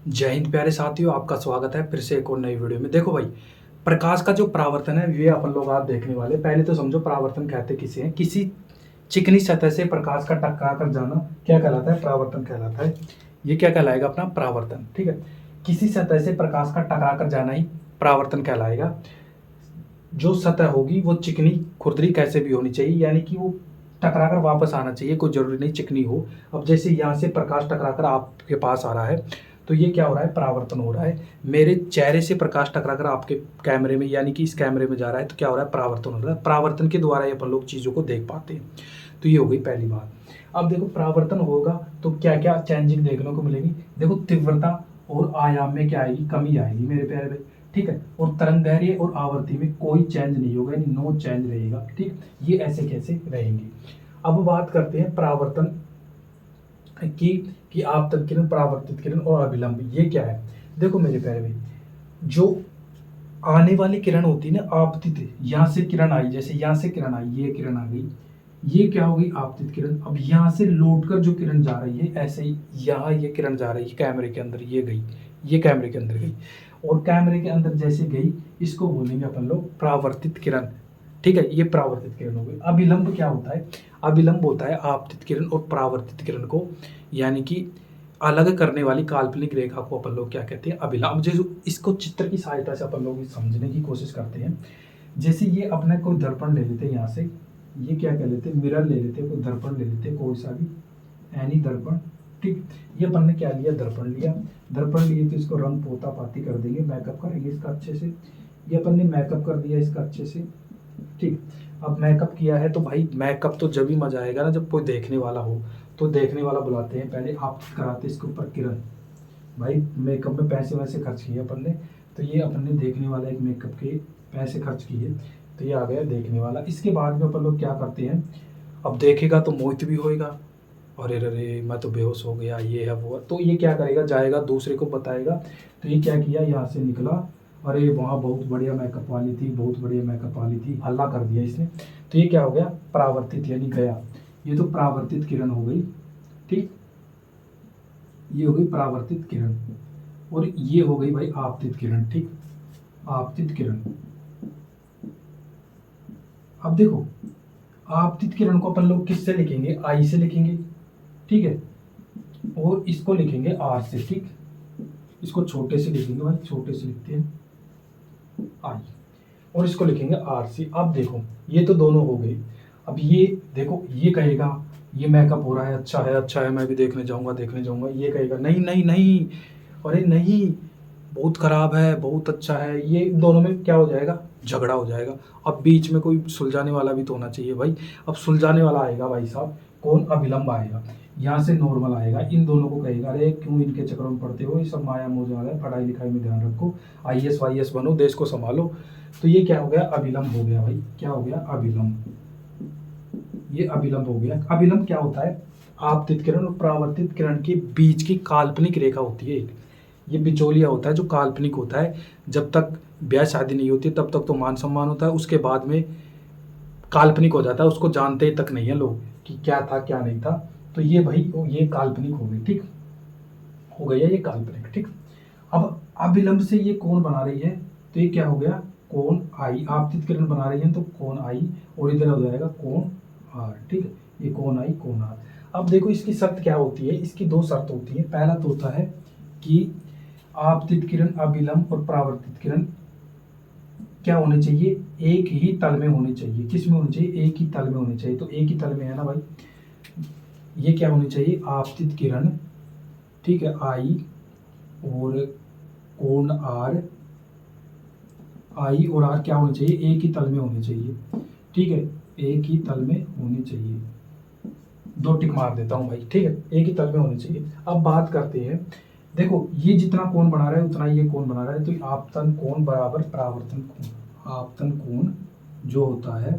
जय हिंद प्यारे साथियों, आपका स्वागत है फिर से एक और नई वीडियो में। देखो भाई, प्रकाश का जो परावर्तन है ये अपन लोग आज देखने वाले। पहले तो समझो परावर्तन कहते किसे हैं। किसी चिकनी सतह से प्रकाश का टकरा कर जाना क्या कहलाता है? परावर्तन कहलाता है। ये क्या कहलाएगा? अपना परावर्तन। ठीक है, किसी सतह से प्रकाश का टकरा कर जाना ही परावर्तन कहलाएगा। जो सतह होगी वो चिकनी खुरदरी कैसे भी होनी चाहिए, यानी कि वो टकरा कर वापस आना चाहिए, कोई जरूरी नहीं चिकनी हो। अब जैसे यहाँ से प्रकाश टकरा कर आपके पास आ रहा है तो ये क्या हो रहा है? परावर्तन हो रहा है। मेरे चेहरे से प्रकाश टकरा कर आपके कैमरे में यानी कि इस कैमरे में जा रहा है तो क्या हो रहा है? परावर्तन हो रहा है। परावर्तन के द्वारा ही अपन लोग चीज़ों को देख पाते हैं। तो ये हो गई पहली बात। अब देखो, परावर्तन होगा तो क्या क्या चेंजिंग देखने को मिलेगी। देखो, तीव्रता और आयाम में क्या आएगी? कमी आएगी मेरे प्यारे भाई। ठीक है, और तरंग दैर्ध्य और आवृत्ति में कोई चेंज नहीं होगा, यानी नो चेंज रहेगा। ठीक, ये ऐसे कैसे रहेंगे। अब बात करते हैं परावर्तन की कि आपतन किरण, परावर्तित किरण और अभिलंब ये क्या है। देखो मेरे प्यारे भाई, जो आने वाली किरण होती है ना आपतित, यहाँ से किरण आई, जैसे यहाँ से किरण आई, ये किरण आ गई, ये क्या हो गई? आपतित किरण। अब यहाँ से लौट कर जो किरण जा रही है, ऐसे ही यहाँ ये किरण जा रही है कैमरे के अंदर, ये गई, ये कैमरे के अंदर गई, और कैमरे के अंदर जैसे गई इसको बोलेंगे अपन लोग परावर्तित किरण। ठीक है, ये परावर्तित किरण हो गई। अभिलंब क्या होता है? अभिलंब होता है आपतित किरण और परावर्तित किरण को यानी कि अलग करने वाली काल्पनिक रेखा को अपन लोग क्या कहते हैं? अभिलंब। जैसे इसको चित्र की सहायता से अपन लोग समझने की कोशिश करते हैं। जैसे ये अपना कोई दर्पण ले लेते हैं, यहाँ से ये क्या कह लेते हैं? मिरर ले लेते हैं, कोई दर्पण ले लेते हैं, कोई सा भी एनी दर्पण। ठीक, ये अपन ने क्या लिया? दर्पण लिया। दर्पण लिए तो इसको रंग पोता पाती कर देंगे, मेकअप करेंगे इसका अच्छे से। ये अपन ने मेकअप कर दिया इसका अच्छे से। ठीक, अब मेकअप किया है तो भाई मेकअप तो जब ही मजा आएगा ना जब कोई देखने वाला हो। तो देखने वाला बुलाते हैं, पहले आप कराते इसके ऊपर किरण। भाई मेकअप में पैसे वैसे खर्च किए अपन ने, तो ये अपन ने देखने वाला एक मेकअप के पैसे खर्च किए, तो ये आ गया देखने वाला। इसके बाद में अपन लोग क्या करते हैं? अब देखेगा तो मोहित भी होएगा, अरे अरे मैं तो बेहोश हो गया, ये है वो है। तो ये क्या करेगा? जाएगा दूसरे को बताएगा। तो ये क्या किया? यहाँ से निकला, अरे वहाँ बहुत बढ़िया मेकअप वाली थी, बहुत बढ़िया मेकअप वाली थी, हल्ला कर दिया इसने। तो ये क्या हो गया? परावर्तित यानी गया। ये तो परावर्तित किरण हो गई। ठीक, ये हो गई परावर्तित किरण, और ये हो गई भाई आपतित किरण। ठीक, आपतित किरण। अब देखो, आपतित किरण को अपन लोग किससे लिखेंगे? आई से लिखेंगे। ठीक है, और इसको लिखेंगे आर से। ठीक, इसको छोटे से लिखेंगे भाई, छोटे से लिखते हैं आई, और इसको लिखेंगे आर सी। अब देखो, ये तो दोनों हो गए। अब ये देखो, ये कहेगा ये मेकअप हो रहा है, अच्छा है, अच्छा है, मैं भी देखने जाऊंगा, देखने जाऊंगा। ये कहेगा नहीं नहीं नहीं, अरे नहीं, बहुत खराब है, बहुत अच्छा है। ये दोनों में क्या हो जाएगा? झगड़ा हो जाएगा। अब बीच में कोई सुलझाने वाला भी तो होना चाहिए भाई। अब सुलझाने वाला आएगा भाई साहब, कौन? अभिलंब आएगा। यहाँ से नॉर्मल आएगा, इन दोनों को कहेगा अरे क्यों इनके चक्कर में पड़ते हो, ये सब माया मोह है, पढ़ाई लिखाई में ध्यान रखो, आईएएस वाईएएस बनो, देश को संभालो। तो ये क्या हो गया? अभिलंब हो गया भाई। क्या हो गया? अभिलंब। ये अभिलंब हो गया। अभिलंब क्या होता है? आपतित किरण और परावर्तित किरण के बीच की काल्पनिक रेखा होती है एक। ये बिचौलिया होता है जो काल्पनिक होता है। जब तक ब्याह शादी नहीं होती तब तक तो मान सम्मान होता है, उसके बाद में काल्पनिक हो जाता है, उसको जानते तक नहीं है लोग कि क्या था क्या नहीं था। तो ये भाई ये काल्पनिक हो गई। ठीक, हो गया ये काल्पनिक। ठीक, अब अभिलंब से ये कोण बना रही है तो ये क्या हो गया? कोण आई। आपतित किरण बना रही है तो कोण आई, और इधर हो जाएगा कोण आर। ठीक है, ये कोण आई, कोण आर। अब देखो इसकी शर्त क्या होती है? इसकी दो शर्त होती है। पहला तो होता है कि आपतित किरण, अभिलंब और परावर्तित किरण क्या होने चाहिए? एक ही तल में होने चाहिए। किस में होने चाहिए? एक ही तल में होने चाहिए। तो एक ही तल में है ना भाई, ये क्या होनी चाहिए? आपतित किरण, ठीक है, आई, और कोण आर, आई और आर क्या होने चाहिए? एक ही तल में होने चाहिए। ठीक है, एक ही तल में होने चाहिए। दो टिक मार देता हूं भाई। ठीक है, एक ही तल में होने चाहिए। अब बात करते हैं, देखो ये जितना कोण बना रहा है उतना ये कोण बना रहा है, तो आपतन कोण बराबर परावर्तन कोण। आपतन कोण जो होता है,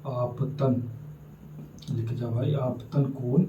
आपतन लिख जा भाई, आपतन कोण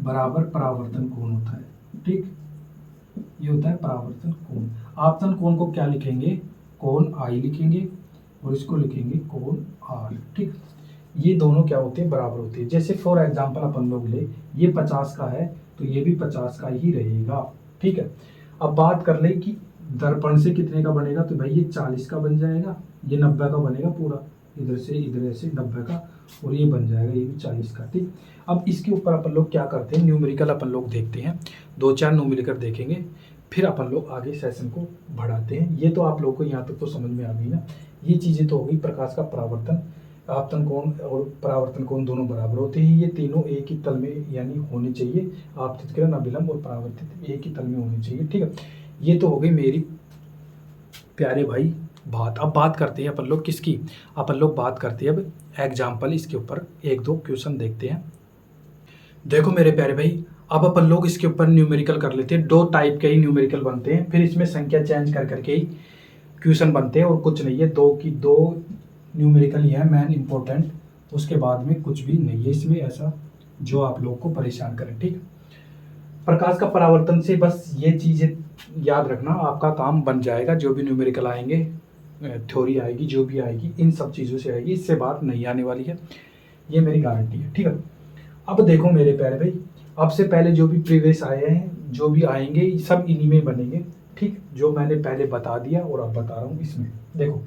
बराबर परावर्तन कोण होता है। ठीक, ये होता है परावर्तन कोण। आपतन कोण को क्या लिखेंगे? कोण आई लिखेंगे, और इसको लिखेंगे कोण आर। ठीक, ये दोनों क्या होते हैं? बराबर होते हैं। जैसे फॉर एग्जांपल अपन लोग ले, ये 50 का है तो ये भी 50 का ही रहेगा। ठीक है, अब बात कर ले कि दर्पण से कितने का बनेगा, तो भाई ये 40 का बन जाएगा, ये 90 का बनेगा पूरा, इधर से 90 का, और ये बन जाएगा ये भी 40 का। ठीक, अब इसके ऊपर अपन लोग क्या करते हैं, न्यूमेरिकल अपन लोग देखते हैं, 2-4 न्यूमेरिकल देखेंगे, फिर अपन लोग आगे सेशन को बढ़ाते हैं। ये तो आप लोग को यहाँ तक तो समझ में आ गई ना। ये चीज़ें तो हो गई प्रकाश का परावर्तन, आपतन कोण और परावर्तन कोण दोनों बराबर होते हैं, ये तीनों एक ही तल में यानी होने चाहिए, आपतित किरण, अभिलंब और परावर्तित एक ही तल में होने चाहिए। ठीक है, ये तो हो गई मेरी प्यारे भाई बात। अब बात करते हैं अपन लोग किसकी, अपन लोग बात करते हैं अब एग्जाम्पल, इसके ऊपर 1-2 क्वेश्चन देखते हैं। देखो मेरे प्यारे भाई, अब अपन लोग इसके ऊपर न्यूमेरिकल कर लेते हैं। 2 टाइप के ही न्यूमेरिकल बनते हैं, फिर इसमें संख्या चेंज कर करके ही क्वेश्चन बनते हैं, और कुछ नहीं है। 2 की 2 न्यूमेरिकल ही है मेन इंपॉर्टेंट, उसके बाद में कुछ भी नहीं है इसमें ऐसा जो आप लोग को परेशान करे। ठीक, प्रकाश का परावर्तन से बस ये चीज़ें याद रखना, आपका काम बन जाएगा। जो भी न्यूमेरिकल आएंगे, थ्योरी आएगी, जो भी आएगी इन सब चीज़ों से आएगी, इससे बात नहीं आने वाली है, ये मेरी गारंटी है। ठीक है, अब देखो मेरे प्यारे भाई, अब से पहले जो भी प्रीवियस आए हैं, जो भी आएंगे, सब इन्हीं में बनेंगे। ठीक, जो मैंने पहले बता दिया और अब बता रहा हूँ इसमें। देखो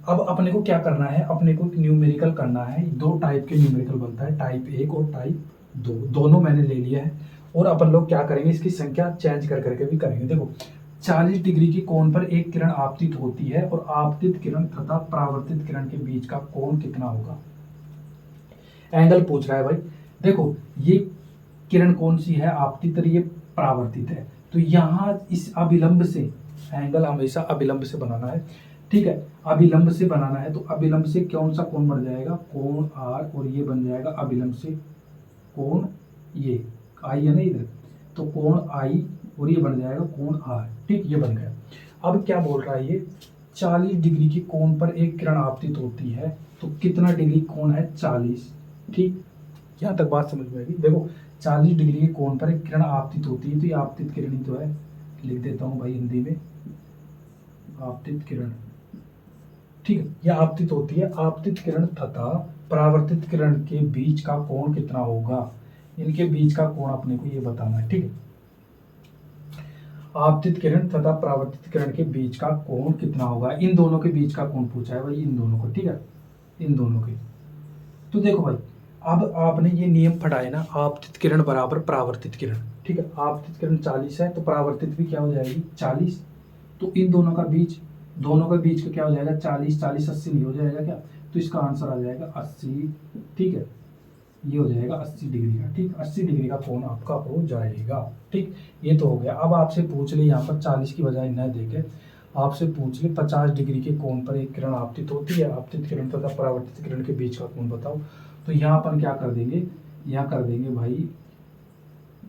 अब अपने को क्या करना है, अपने को न्यूमेरिकल करना है। 2 टाइप के न्यूमेरिकल बनता है, टाइप 1 और टाइप 2, दोनों मैंने ले लिया है। और अपन लोग क्या करेंगे, इसकी संख्या चेंज कर करके भी करेंगे। देखो 40 डिग्री के कोण पर एक किरण आपतित होती है, और आपतित किरण तथा परावर्तित किरण के बीच का कोण कितना होगा। एंगल पूछ रहा है भाई। देखो ये किरण कौन सी है, आपतित, और ये परावर्तित है, तो यहाँ इस अभिलंब से एंगल हमेशा अभिलंब से बनाना है। ठीक है, अभिलंब से बनाना है, तो अभिलंब से कौन सा कोण बन जाएगा, कोण आर, और ये बन जाएगा अभिलंब से कोण, ये आई है ना इधर, तो कोण आई, और ये बन जाएगा कोण आर। ठीक, ये बन गया। अब क्या बोल रहा है ये, 40 डिग्री के कोण पर एक किरण आपतित होती है, तो कितना डिग्री कोण है, 40। ठीक, यहाँ तक बात समझ में आएगी। देखो 40 डिग्री के कोण पर एक किरण आपतित होती है, तो ये आपतित किरण ही तो है, लिख देता हूँ भाई हिंदी में, आपतित किरण। ठीक है, यह आपतित होती है। आपतित किरण तथा परावर्तित किरण के बीच का कोण कितना होगा, इनके बीच का कोण अपने को ये बताना है। ठीक है, आपतित किरण तथा परावर्तित किरण के बीच का कोण कितना होगा, इन दोनों के बीच का कोण पूछा है भाई, इन दोनों को। ठीक है, इन दोनों के। तो देखो भाई, अब आपने ये नियम पढ़ाए ना, आपतित किरण बराबर परावर्तित किरण। ठीक है, आपतित किरण 40 है, तो परावर्तित भी क्या हो जाएगी, 40। तो इन दोनों का बीच का क्या हो जाएगा, 40 40 80 नहीं हो जाएगा क्या, तो इसका आंसर आ जाएगा 80। ठीक है, ये हो जाएगा 80 डिग्री का। ठीक, 80 डिग्री का कोण आपका हो जाएगा। ठीक, ये तो हो गया। अब आपसे पूछ ले, यहाँ पर 40 की बजाय न देके आपसे पूछ ले 50 डिग्री के कोण पर एक किरण आपतित होती है, आपतित किरण तथा परावर्तित किरण के बीच का कोण बताओ। तो यहाँ अपन क्या कर देंगे, यहाँ कर देंगे भाई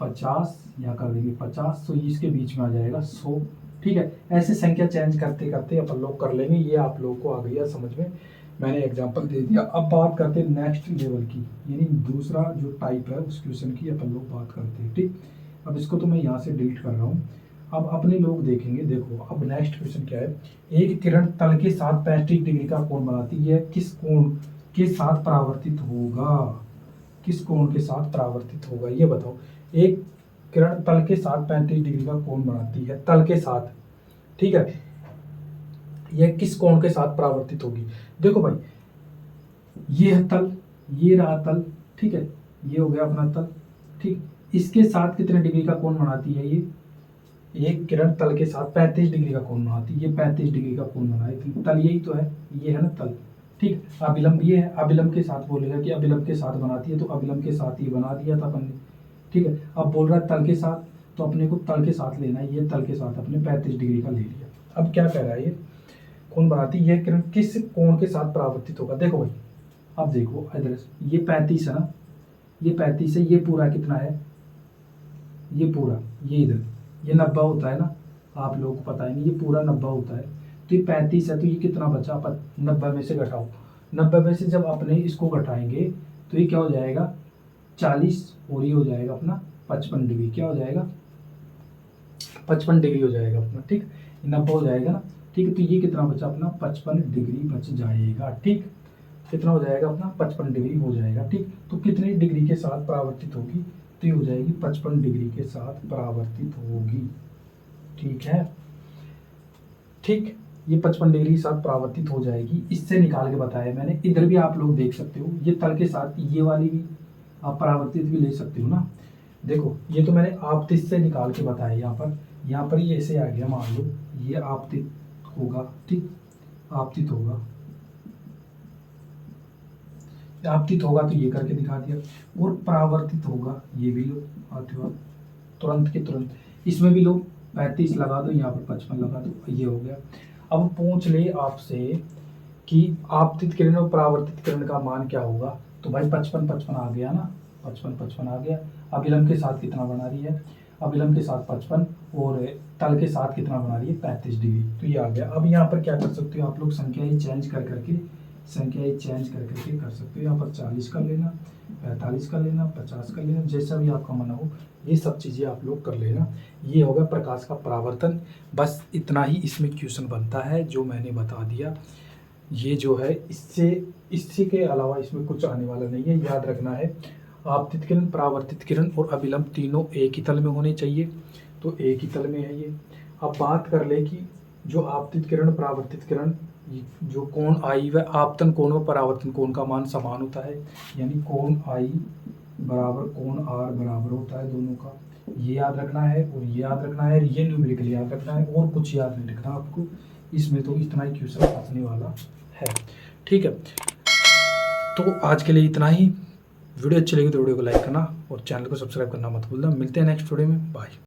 50, यहाँ कर देंगे 50, तो इसके बीच में आ जाएगा 100। ठीक है, ऐसे संख्या चेंज करते करते अपन लोग कर लेंगे। ये आप लोगों को आ गया समझ में, मैंने एग्जांपल दे दिया। अब बात करते हैं नेक्स्ट लेवल की, यानी दूसरा जो टाइप है उस क्वेश्चन की अपन लोग बात करते हैं। ठीक, अब इसको तो मैं यहाँ से डिलीट कर रहा हूँ। अब अपने लोग देखेंगे। देखो अब नेक्स्ट क्वेश्चन क्या है, एक किरण तल के साथ 35 डिग्री का कोण बनाती है, किस कोण के साथ परावर्तित होगा, किस कोण के साथ परावर्तित होगा, ये बताओ। एक किरण तल के साथ 35 डिग्री का कोण बनाती है, तल के साथ। ठीक है, यह किस कोण के साथ परावर्तित होगी। देखो भाई, ये है तल, ये रहा तल। ठीक है, ये हो गया अपना तल। ठीक, इसके साथ कितने डिग्री का कोण बनाती है ये, एक किरण तल के साथ 35 डिग्री का कोण बनाती है, ये 35 डिग्री का कोण बनाए, तल यही तो है, ये है ना तल। ठीक, अभिलंब ये है, अभिलंब के साथ बोलेगा कि अभिलंब के साथ बनाती है, तो अभिलंब के साथ ये बना दिया था अपन ने। ठीक है, अब बोल रहा है तल के साथ, तो अपने को तल के साथ लेना है, ये तल के साथ अपने 35 डिग्री का ले लिया। अब क्या कह रहा है, ये कोण बनाती है, यह किरण किस कोण के साथ परावर्तित होगा। देखो भाई, अब देखो इधर, ये 35 है ना, ये 35 है, ये पूरा कितना है, ये पूरा, ये इधर ये 90 होता है ना, आप लोगों को पता है नहीं, ये पूरा 90 होता है, तो ये 35 है, तो ये कितना बचा, 90 में से घटाओ। 90 में से जब अपने इसको घटाएंगे तो ये क्या हो जाएगा, 40, और ये हो जाएगा अपना 55 डिग्री। क्या हो जाएगा, 55 डिग्री हो जाएगा अपना। ठीक, 90 हो जाएगा ना। ठीक है, तो ये कितना बचा अपना, 55 डिग्री बच जाएगा। ठीक, कितना हो जाएगा अपना, 55 डिग्री हो जाएगा। ठीक, तो कितनी डिग्री के साथ परावर्तित होगी, तो ये हो जाएगी 55 डिग्री के साथ परावर्तित होगी। ठीक है, ठीक, ये 55 डिग्री के साथ परावर्तित हो जाएगी। इससे निकाल के बताया मैंने। इधर भी आप लोग देख सकते हो, ये तल के साथ ये वाली भी आप परावर्तित भी ले सकते हो ना। देखो ये तो मैंने आपतित से निकाल के बताया। यहाँ पर ये ऐसे आ गया, मान लो ये आपतित होगा, ठीक, आपतित होगा, आपतित होगा तो ये करके दिखा दिया। और परावर्तित होगा, ये भी लो आते हुआ तुरंत के तुरंत। इसमें भी लो 35 लगा दो, यहाँ पर 55 लगा दो, ये हो गया। अब पूछ ले आपसे कि आपतित किरण और परावर्तित किरण का मान क्या होगा, तो भाई 55 आ गया ना, 55 आ गया। अभिलंब के साथ कितना बना रही है, अभिलंब के साथ 55 और तल के साथ कितना बना रही है 35 डिग्री, तो ये आ गया। अब यहाँ पर क्या कर सकते हो आप लोग, संख्या ही चेंज कर करके कर सकते हो। यहाँ पर 40 कर लेना, 45 कर लेना, 50 कर लेना, जैसा भी आपका मन हो, ये सब चीज़ें आप लोग कर लेना। ये होगा प्रकाश का परावर्तन। बस इतना ही इसमें क्वेश्चन बनता है जो मैंने बता दिया। ये जो है इससे के अलावा इसमें कुछ आने वाला नहीं है। याद रखना है, आपतित किरण, परावर्तित किरण और अभिलंब तीनों एक ही तल में होने चाहिए, तो एक ही तल में है ये। अब बात कर ले कि जो आपतित किरण, परावर्तित किरण, जो कोण आई व आपतन कोण व परावर्तन कोण का मान समान होता है, यानी कोण आई बराबर कोण आर बराबर होता है दोनों का। ये याद रखना है और ये याद रखना है, ये न्यूमेरिकल याद रखना है, और कुछ याद नहीं रखना आपको। इसमें तो इतना ही क्वेश्चन आने वाला है। ठीक है, तो आज के लिए इतना ही। वीडियो अच्छी लगी तो वीडियो को लाइक करना और चैनल को सब्सक्राइब करना मत भूलना। मिलते हैं नेक्स्ट वीडियो में, बाय।